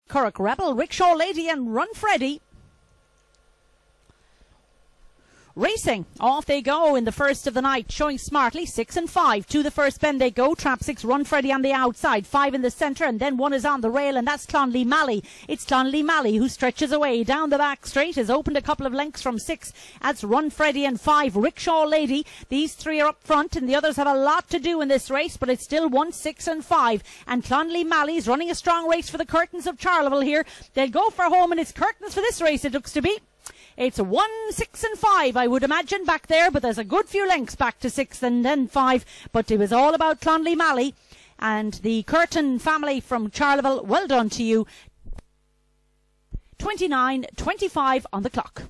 Curragh Rebel, Rickshaw Lady and Run Freddy. Racing, off they go in the first of the night, showing smartly, 6 and 5. To the first bend they go, Trap 6, Run Freddy on the outside, 5 in the centre, and then 1 is on the rail, and that's Clonley Mally. It's Clonley Mally who stretches away down the back straight, has opened a couple of lengths from 6. That's Run Freddy and 5, Rickshaw Lady. These 3 are up front, and the others have a lot to do in this race, but it's still 1, 6 and 5. And Clonley Mally's running a strong race for the curtains of Charleville here. They'll go for home, and it's curtains for this race, it looks to be. It's 1, 6 and 5, I would imagine, back there, but there's a good few lengths back to 6 and then 5. But it was all about Clonley Mally and the Curtin family from Charleville. Well done to you. 29:25 on the clock.